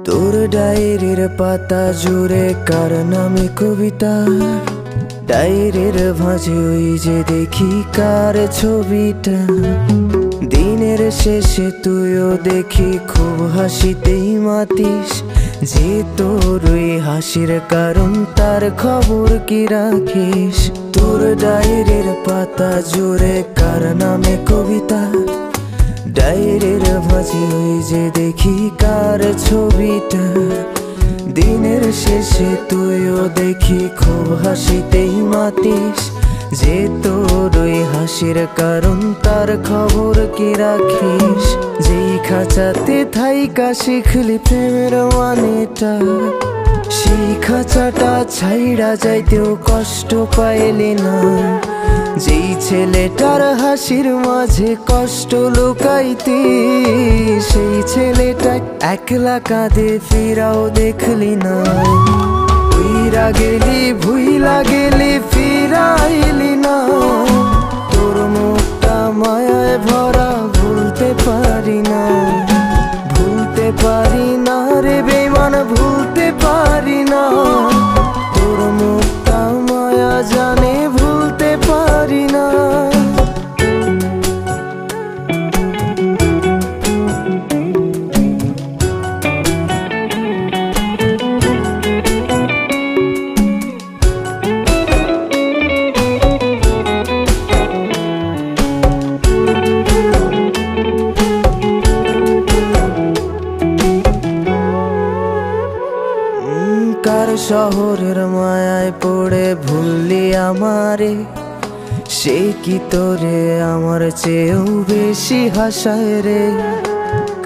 তোর ডায়েরির পাতা জুড়ে কার নামে কবিতা, ডায়েরির ভাঁজে ওই যে দেখি কার ছবিটা। দিনের শেষে তুইও দেখি খুব হাসিতেই মাতিস, যে তোর ওই হাসির কারণ তার খবর কি রাখিস। তোর ডায়েরির পাতা জুড়ে কার নামে কবিতা, ডায়েরির ভাঁজে ওই যে দেখি কার ছবিটা। দিনের শেষে তুইও দেখি খুব হাসিতেই মাতিস, যে তোর ওই হাসির কারণ তার খবর কি রাখিস। যেই খাঁচাতে থাইকা শিখলি প্রেমের মানেটা, সেই খাঁচাটা ছাইড়া যাইতেও কষ্ট পাইলি না। যেই ছেলেটার হাসির মাঝে কষ্ট লুকাইতি, সেই ছেলেটা একলা কাঁদে ফিরাও দেখলি না। উইরা গেলি ভুইলা গেলি ফিরাইলি না, তোর মুখটা মায়ায় ভরা ভুলতে পারি না। ভুলতে পারি না রে বেঈমান, ভুলতে পারি না। তোর মুখটা মায়া জানে ভুলতে পারি না। কার শহরের মায়ায় পড়ে ভুললি আমারে, সে কি তোরে আমার চেয়েও বেশি হাসায় রে।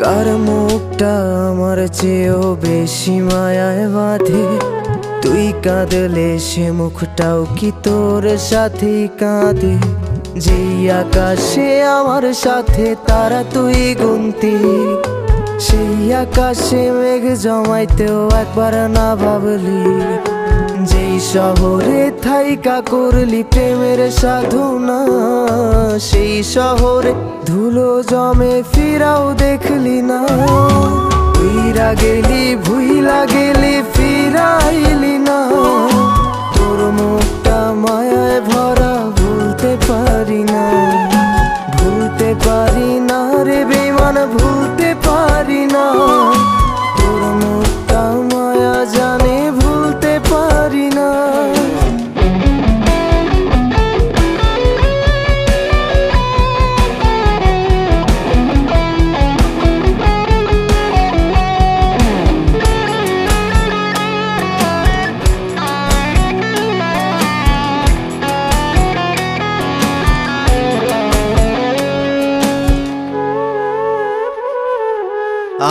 কার মুখটা আমার চেয়েও বেশি মায়ায় বাঁধে, তুই কাঁদলে সে মুখটাও কি তোর সাথেই কাঁদে। যেই আকাশে আমার সাথে তারা তুই গুনতি, সেই আকাশে মেঘ জমাইতেও একবার না ভাবলি। যেই শহরে থাইকা করলি প্রেমের সাধনা, সেই শহরে ধুলো জমে ফিরাও দেখলি না। উইরা গেলি ভুইলা গেলি ফিরাইলি না, তোর মুখটা মায়ায় ভরা ভুলতে পারি না। ভুলতে পারি না রে বেঈমান, ভুলতে পারি না। তোর মুখটা মায়া জানে ভুলতে পারি না।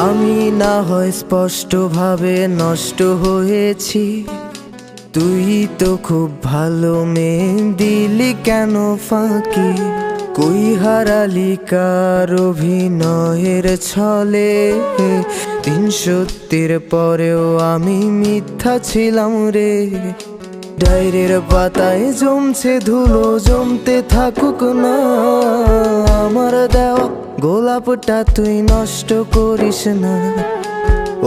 আমি না হয় স্পষ্টভাবে নষ্ট হয়েছি, তুই তো খুব ভালো মেয়ে, দিলি কেন ফাঁকি। কই হারালি কার অভিনয়ের ছলে, 300 পরেও আমি মিথ্যা ছিলাম রে। ডায়েরির পাতায় জমছে ধুলো, জমতে থাকুক না। আমার দেওয়া গোলাপটা তুই নষ্ট করিস না।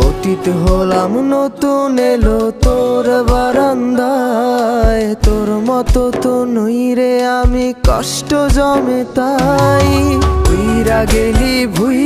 অতীত হলাম নতুন এলো তোর বারান্দায়, তোর মতো তো নই রে আমি, কষ্ট জমে তাই। উইরা গেলি ভুই